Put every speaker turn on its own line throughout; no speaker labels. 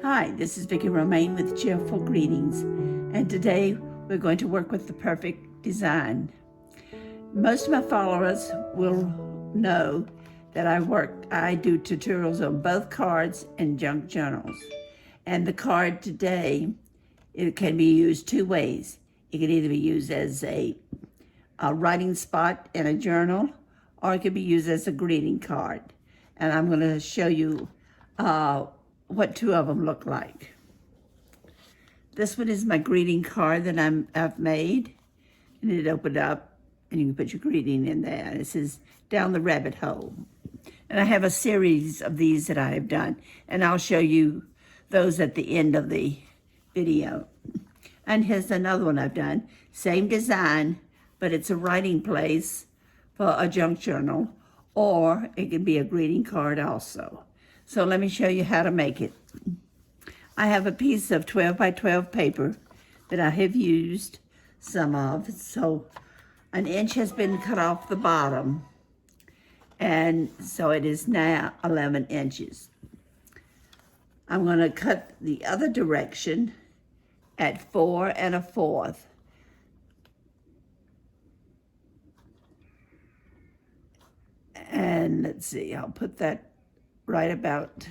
Hi, this is Vicki Romaine with Cheerful Greetings, and today we're going to work with the perfect design. Most of my followers will know that I do tutorials on both cards and junk journals. And the card today, it can be used two ways. It can either be used as a writing spot in a journal, or it can be used as a greeting card. And I'm going to show you what two of them look like. This one is my greeting card that I've made, and it opened up, and you can put your greeting in there. It says "Down the Rabbit Hole," and I have a series of these that I have done, and I'll show you those at the end of the video. And here's another one I've done, same design, but it's a writing place for a junk journal, or it can be a greeting card also. So let me show you how to make it. I have a piece of 12 by 12 paper that I have used some of. So an inch has been cut off the bottom, and so it is now 11 inches. I'm going to cut the other direction at 4 1/4. And let's see, I'll put that right about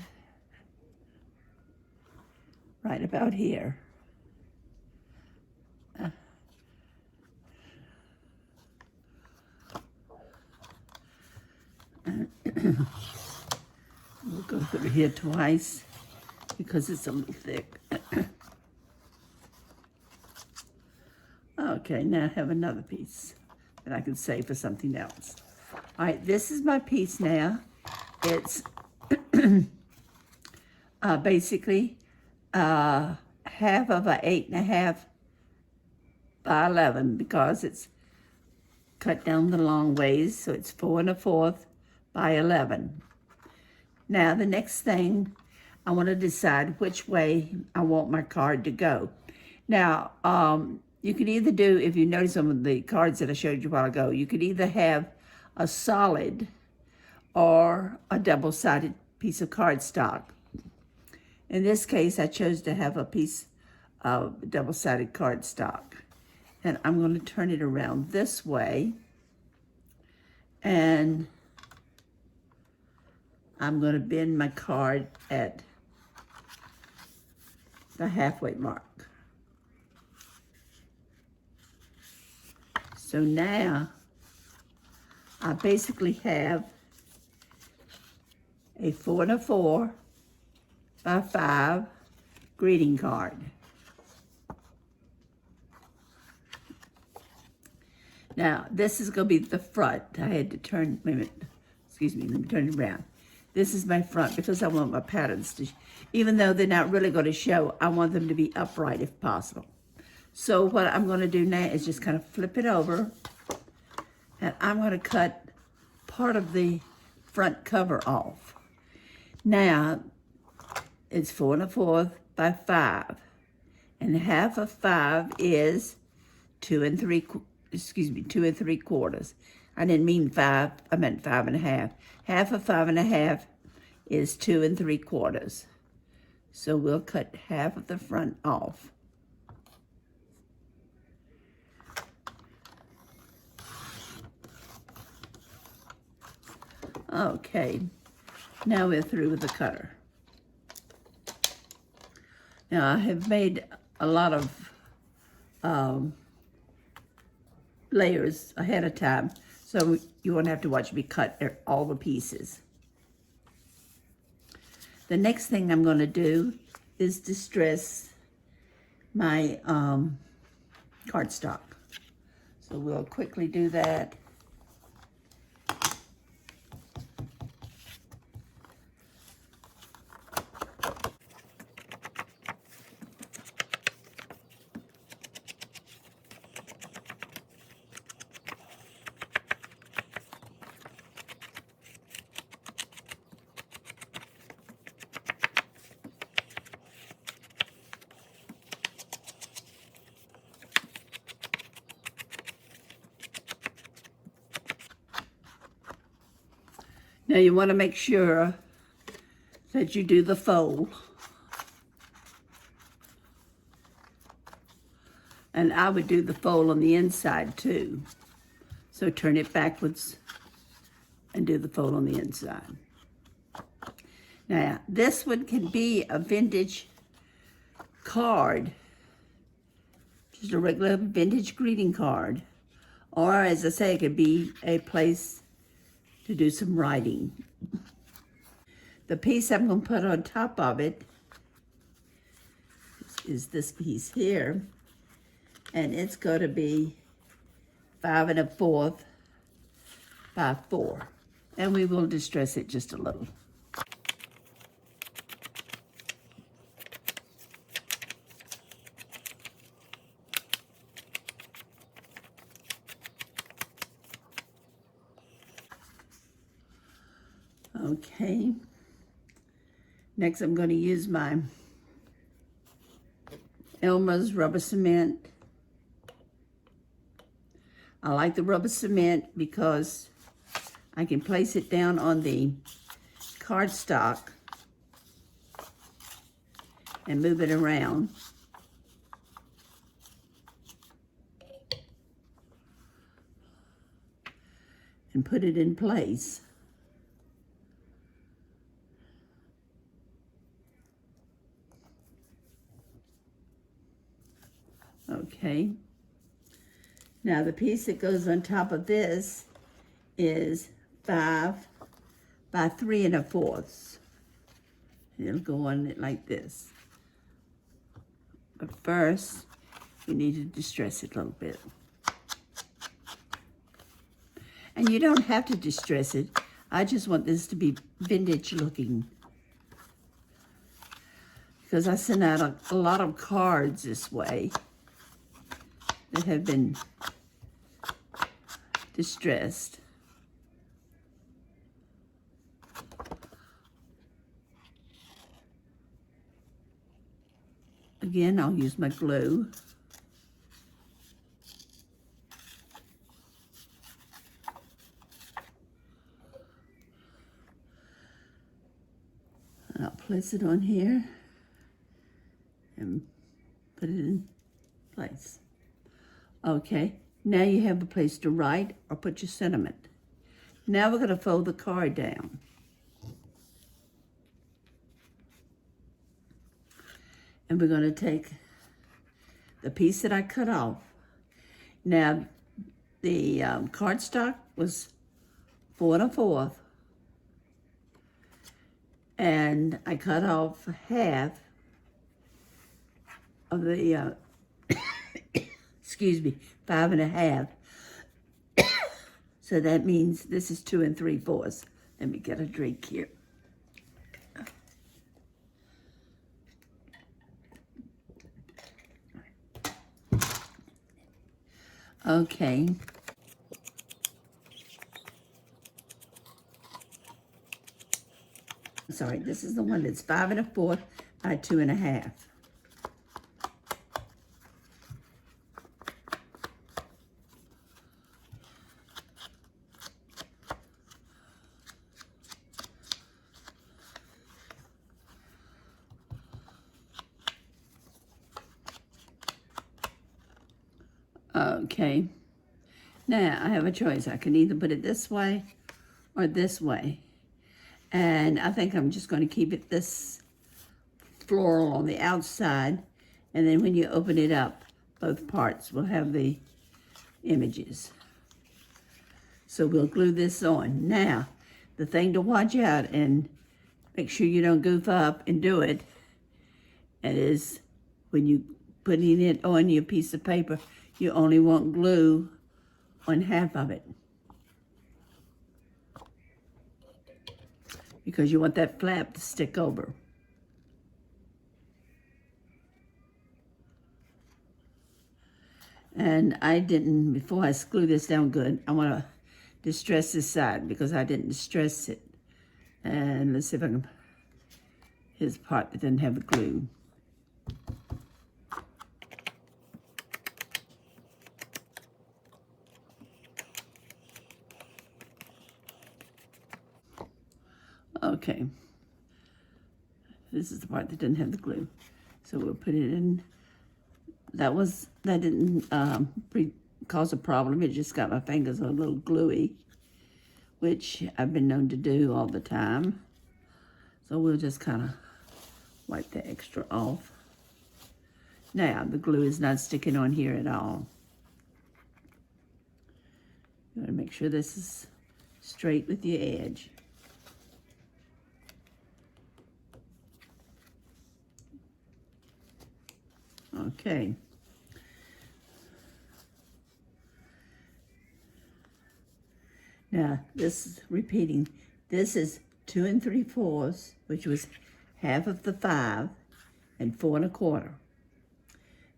here. We'll go through here twice because it's a little thick. Okay, now I have another piece that I can save for something else. All right, this is my piece now. It's basically half of an 8 1/2 by 11 because it's cut down the long ways, so it's 4 1/4 by 11. Now the next thing, I want to decide which way I want my card to go. Now, you can either do, if you notice some of the cards that I showed you a while ago, you could either have a solid or a double-sided piece of cardstock. In this case, I chose to have a piece of double-sided cardstock. And I'm going to turn it around this way. And I'm going to bend my card at the halfway mark. So now, I basically have a 4 1/4 by 5 greeting card. Now, this is going to be the front. I had to turn, wait a minute, excuse me, let me turn it around. This is my front because I want my patterns to, even though they're not really going to show, I want them to be upright if possible. So what I'm going to do now is just kind of flip it over, and I'm going to cut part of the front cover off. Now, it's 4 1/4 by 5, and half of 5 is 2 3/4. I didn't mean 5, I meant 5 1/2. Half of 5 1/2 is 2 3/4. So we'll cut half of the front off. Okay, now we're through with the cutter. Now I have made a lot of layers ahead of time, so you won't have to watch me cut all the pieces. The next thing I'm going to do is distress my cardstock. So we'll quickly do that. Now you want to make sure that you do the fold. And I would do the fold on the inside too. So turn it backwards and do the fold on the inside. Now, this one can be a vintage card, just a regular vintage greeting card. Or, as I say, it could be a place to do some writing. The piece I'm going to put on top of it is this piece here. And it's going to be 5 1/4 by 4. And we will distress it just a little. Okay. Next, I'm going to use my Elmer's rubber cement. I like the rubber cement because I can place it down on the cardstock and move it around. And put it in place. Okay. Now the piece that goes on top of this is 5 by 3 1/4. It'll go on it like this. But first, we need to distress it a little bit. And you don't have to distress it. I just want this to be vintage looking. Because I send out a lot of cards this way that have been distressed. Again, I'll use my glue. I'll place it on here and put it in place. Okay, now you have a place to write or put your sentiment. Now we're going to fold the card down. And we're going to take the piece that I cut off. Now, the cardstock was 4 1/4. And I cut off half of the, excuse me, 5 1/2. So that means this is 2 3/4. Let me get a drink here. Okay. Sorry, this is the one that's 5 1/4 by 2 1/2. Okay, now I have a choice. I can either put it this way or this way. And I think I'm just going to keep it this floral on the outside. And then when you open it up, both parts will have the images. So we'll glue this on. Now, the thing to watch out and make sure you don't goof up and do it, and is when you putting it on your piece of paper, you only want glue on half of it. Because you want that flap to stick over. And I didn't, before I glue this down good, I want to distress this side because I didn't distress it. And let's see if I can, here's the part that didn't have the glue. Okay, this is the part that didn't have the glue. So we'll put it in that didn't cause a problem. It just got my fingers a little gluey, which I've been known to do all the time. So we'll just kind of wipe the extra off. Now, the glue is not sticking on here at all. You want to make sure this is straight with your edge. Okay. Now, this is repeating. This is 2 3/4, which was half of the 5, and 4 1/4.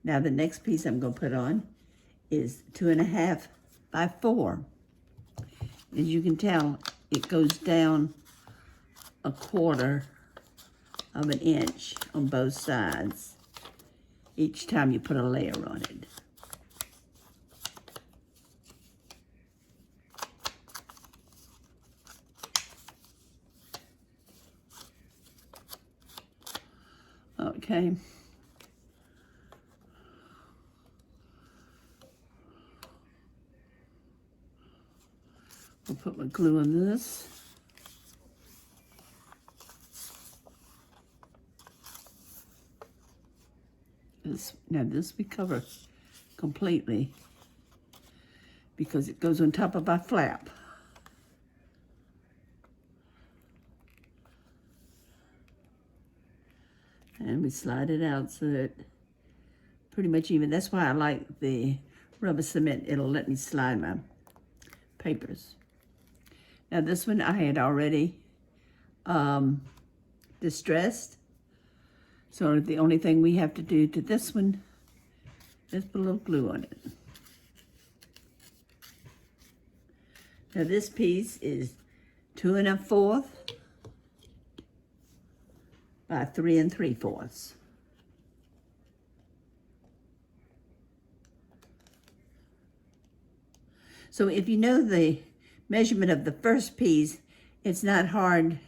Now, the next piece I'm going to put on is 2 1/2 by 4. As you can tell, it goes down 1/4 of an inch on both sides each time you put a layer on it. Okay. I'll put my glue on this. Now this we cover completely because it goes on top of our flap. And we slide it out so that pretty much even. That's why I like the rubber cement. It'll let me slide my papers. Now this one I had already distressed. So the only thing we have to do to this one is put a little glue on it. Now this piece is 2 1/4 by 3 3/4. So if you know the measurement of the first piece, it's not hard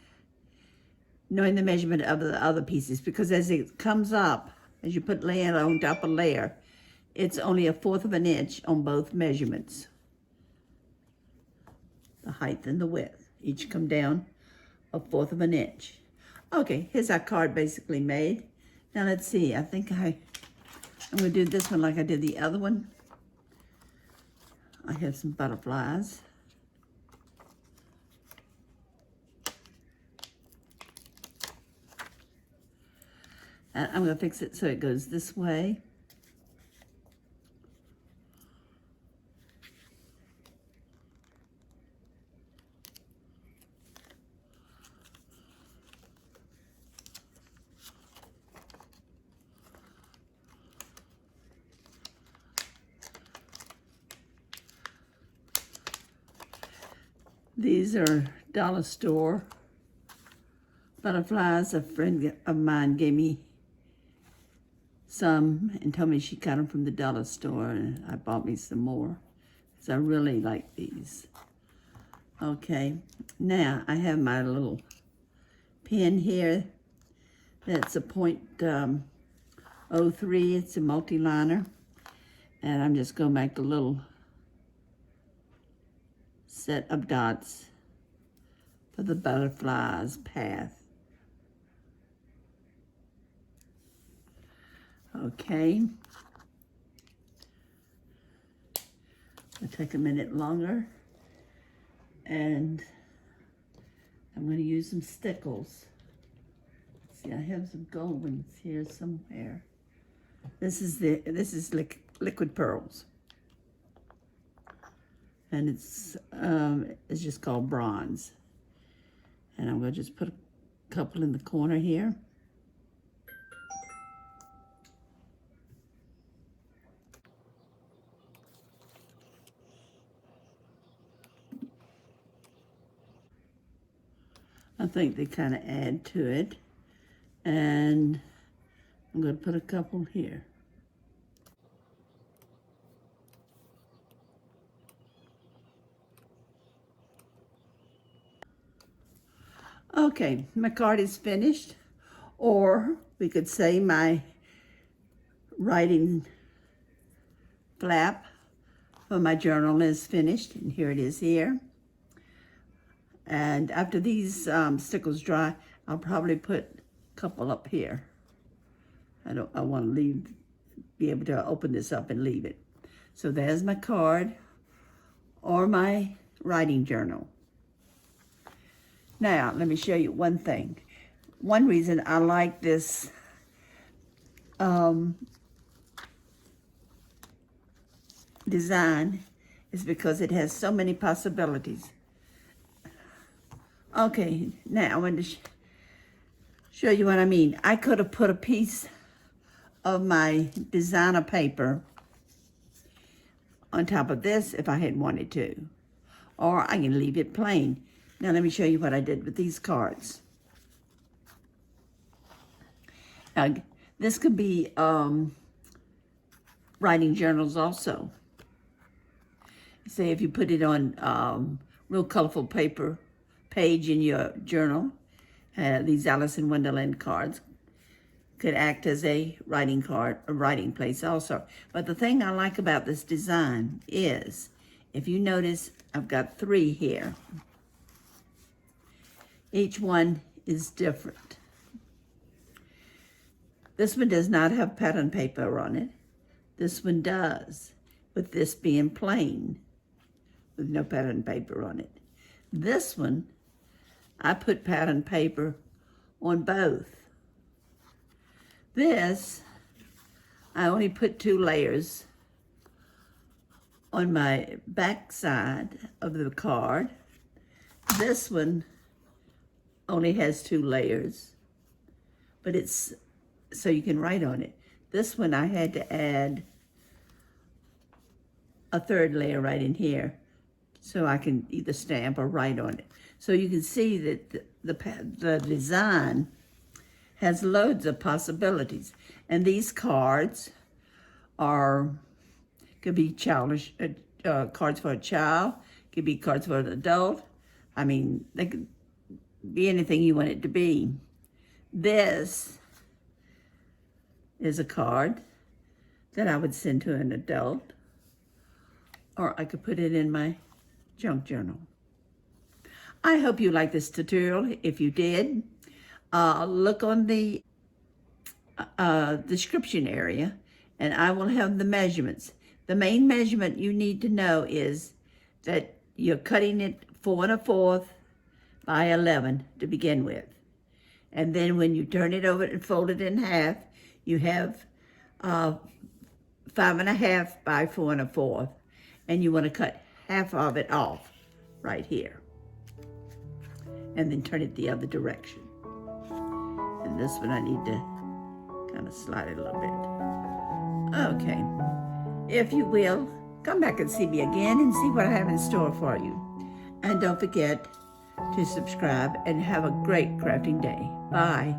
knowing the measurement of the other pieces, because as it comes up, as you put layer on top of layer, it's only 1/4 of an inch on both measurements. The height and the width each come down 1/4 of an inch. Okay, here's our card basically made. Now let's see, I think I'm gonna do this one like I did the other one. I have some butterflies. And I'm gonna fix it so it goes this way. These are dollar store butterflies. A friend of mine gave me some and told me she got them from the dollar store, and I bought me some more because I really like these. Okay, now I have my little pen here. That's a .03. It's a multi-liner, and I'm just going to make a little set of dots for the butterfly's path. Okay. It'll take a minute longer, and I'm going to use some stickles. See, I have some gold ones here somewhere. This is liquid pearls, and it's just called bronze. And I'm going to just put a couple in the corner here. I think they kind of add to it. And I'm going to put a couple here. Okay, my card is finished. Or we could say my writing flap for my journal is finished, and here it is here. And after these stickles dry, I'll probably put a couple up here. I want to be able to open this up and leave it. So there's my card or my writing journal. Now, let me show you one thing. One reason I like this design is because it has so many possibilities. Okay, now I want to show you what I mean. I could have put a piece of my designer paper on top of this if I had wanted to, or I can leave it plain. Now let me show you what I did with these cards. Now, this could be writing journals also. Say if you put it on real colorful paper page in your journal, these Alice in Wonderland cards could act as a writing card, a writing place also. But the thing I like about this design is, if you notice, I've got 3 here. Each one is different. This one does not have pattern paper on it. This one does, with this being plain, with no pattern paper on it. This one, I put pattern paper on both. This, I only put 2 layers on my back side of the card. This one only has 2 layers, but it's so you can write on it. This one I had to add a 3rd layer right in here so I can either stamp or write on it. So you can see that the design has loads of possibilities. And these cards could be childish, cards for a child, could be cards for an adult. I mean, they could be anything you want it to be. This is a card that I would send to an adult, or I could put it in my junk journal. I hope you liked this tutorial. If you did, look on the description area, and I will have the measurements. The main measurement you need to know is that you're cutting it 4 1/4 by 11 to begin with. And then when you turn it over and fold it in half, you have 5 1/2 by 4 1/4. And you want to cut half of it off right here. And then turn it the other direction. And this one I need to kind of slide it a little bit. Okay. If you will, come back and see me again and see what I have in store for you. And don't forget to subscribe and have a great crafting day. Bye.